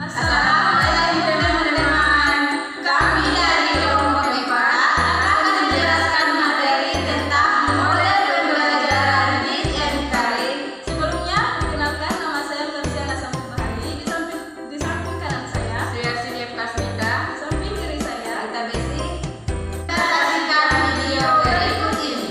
Assalamualaikum teman-teman. Kami dari kelompok IPA akan menjelaskan materi tentang model pembelajaran Dik and Karim. Sebelumnya, perkenalkan nama saya Nursiana Sampubahari. Di samping kanan saya, Suyarsinya Kasmita. di samping kiri saya, Kita basic. Kita saksikan video berikut ini.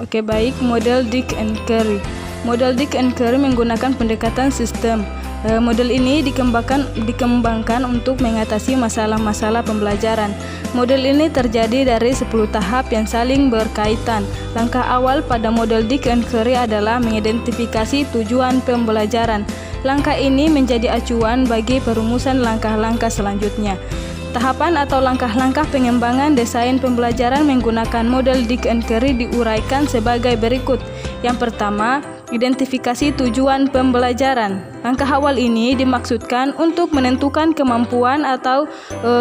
Oke, baik, model Dik and Karim. Model Dik and Karim menggunakan pendekatan sistem. Model ini dikembangkan untuk mengatasi masalah-masalah pembelajaran. Model ini terjadi dari 10 tahap yang saling berkaitan. Langkah awal pada model Dik and Karim adalah mengidentifikasi tujuan pembelajaran. Langkah ini menjadi acuan bagi perumusan langkah-langkah selanjutnya. Tahapan atau langkah-langkah pengembangan desain pembelajaran menggunakan model Dik and Karim diuraikan sebagai berikut. Yang pertama, identifikasi tujuan pembelajaran. Langkah awal ini dimaksudkan untuk menentukan kemampuan atau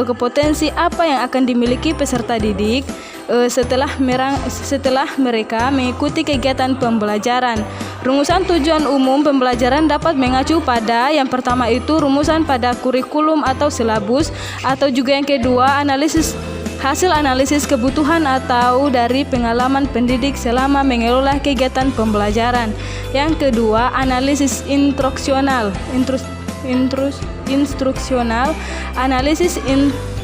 kompetensi apa yang akan dimiliki peserta didik setelah mereka mengikuti kegiatan pembelajaran. Rumusan tujuan umum pembelajaran dapat mengacu pada yang pertama itu rumusan pada kurikulum atau silabus, atau juga yang kedua hasil analisis kebutuhan atau dari pengalaman pendidik selama mengelola kegiatan pembelajaran. Yang kedua, analisis instruksional. Analisis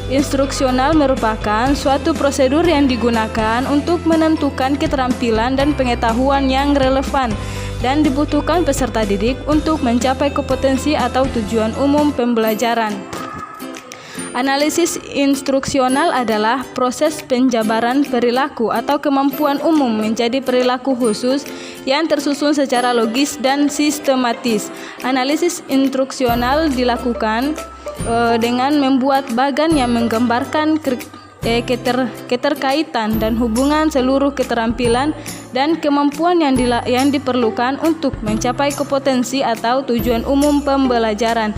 instruksional merupakan suatu prosedur yang digunakan untuk menentukan keterampilan dan pengetahuan yang relevan dan dibutuhkan peserta didik untuk mencapai kompetensi atau tujuan umum pembelajaran. Analisis instruksional adalah proses penjabaran perilaku atau kemampuan umum menjadi perilaku khusus yang tersusun secara logis dan sistematis. Analisis instruksional dilakukan dengan membuat bagan yang menggambarkan keterkaitan dan hubungan seluruh keterampilan dan kemampuan yang diperlukan untuk mencapai kompetensi atau tujuan umum pembelajaran.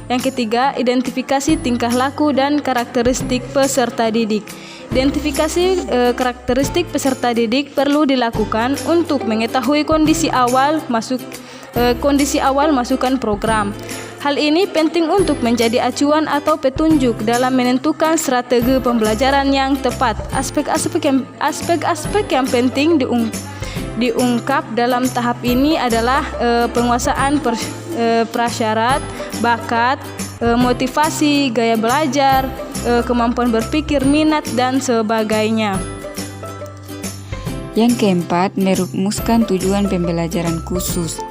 Yang ketiga, identifikasi tingkah laku dan karakteristik peserta didik. Identifikasi karakteristik peserta didik perlu dilakukan untuk mengetahui kondisi awal masukan program. Hal ini penting untuk menjadi acuan atau petunjuk dalam menentukan strategi pembelajaran yang tepat. Aspek-aspek yang penting diungkap dalam tahap ini adalah penguasaan prasyarat, bakat, motivasi, gaya belajar, kemampuan berpikir, minat, dan sebagainya. Yang keempat, merumuskan tujuan pembelajaran khusus.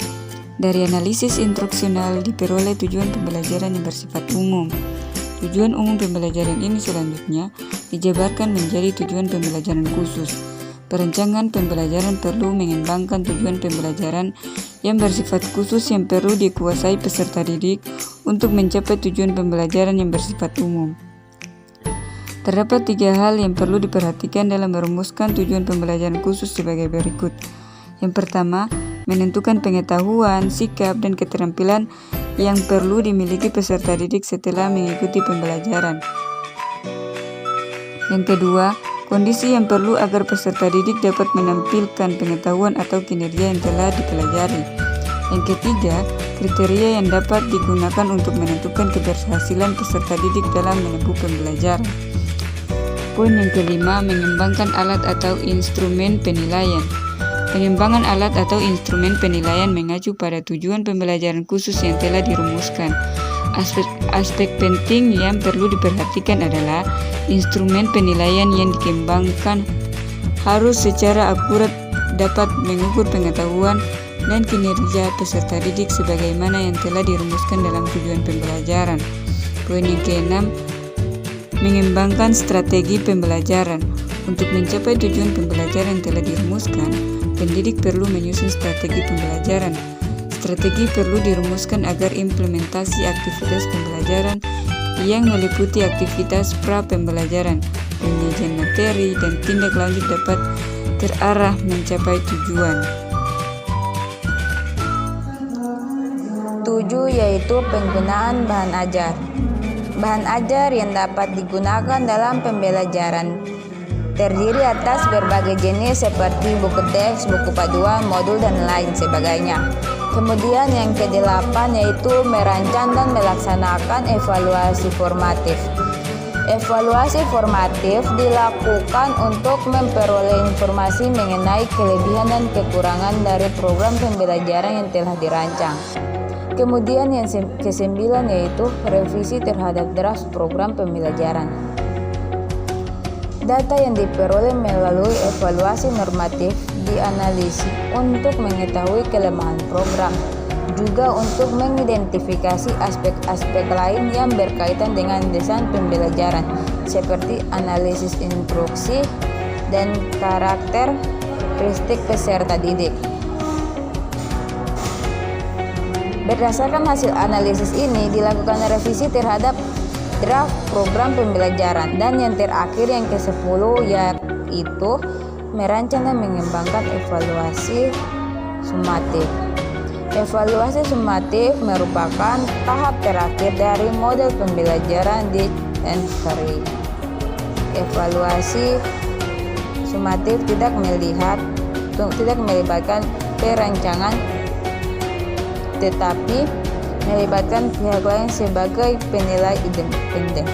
Dari analisis instruksional diperoleh tujuan pembelajaran yang bersifat umum. Tujuan umum pembelajaran ini selanjutnya dijabarkan menjadi tujuan pembelajaran khusus. Perencanaan pembelajaran perlu mengembangkan tujuan pembelajaran yang bersifat khusus yang perlu dikuasai peserta didik untuk mencapai tujuan pembelajaran yang bersifat umum. Terdapat 3 hal yang perlu diperhatikan dalam merumuskan tujuan pembelajaran khusus sebagai berikut. Yang pertama, menentukan pengetahuan, sikap, dan keterampilan yang perlu dimiliki peserta didik setelah mengikuti pembelajaran. Yang kedua, kondisi yang perlu agar peserta didik dapat menampilkan pengetahuan atau kinerja yang telah dipelajari. Yang ketiga, kriteria yang dapat digunakan untuk menentukan keberhasilan peserta didik dalam menempuh pembelajaran. Poin yang kelima, mengembangkan alat atau instrumen penilaian. Pengembangan alat atau instrumen penilaian mengacu pada tujuan pembelajaran khusus yang telah dirumuskan. Aspek penting yang perlu diperhatikan adalah instrumen penilaian yang dikembangkan harus secara akurat dapat mengukur pengetahuan dan kinerja peserta didik sebagaimana yang telah dirumuskan dalam tujuan pembelajaran. Poin yang keenam, mengembangkan strategi pembelajaran. Untuk mencapai tujuan pembelajaran yang telah dirumuskan, pendidik perlu menyusun strategi pembelajaran. Strategi perlu dirumuskan agar implementasi aktivitas pembelajaran yang meliputi aktivitas pra-pembelajaran, penyajian materi, dan tindak lanjut dapat terarah mencapai tujuan. 7 yaitu penggunaan bahan ajar. Bahan ajar yang dapat digunakan dalam pembelajaran terdiri atas berbagai jenis seperti buku teks, buku paduan, modul, dan lain sebagainya. Kemudian yang ke-8 yaitu merancang dan melaksanakan evaluasi formatif. Evaluasi formatif dilakukan untuk memperoleh informasi mengenai kelebihan dan kekurangan dari program pembelajaran yang telah dirancang. Kemudian yang ke-9 yaitu revisi terhadap draft program pembelajaran. Data yang diperoleh melalui evaluasi normatif dianalisis untuk mengetahui kelemahan program, juga untuk mengidentifikasi aspek-aspek lain yang berkaitan dengan desain pembelajaran, seperti analisis instruksi dan karakteristik peserta didik. Berdasarkan hasil analisis ini, dilakukan revisi terhadap draft program pembelajaran, dan yang terakhir yang ke-10 yaitu merancang dan mengembangkan evaluasi sumatif. Evaluasi sumatif merupakan tahap terakhir dari model pembelajaran Dick and Carey. Evaluasi sumatif tidak melibatkan perancangan, tetapi melibatkan pihak lain sebagai penilai independen.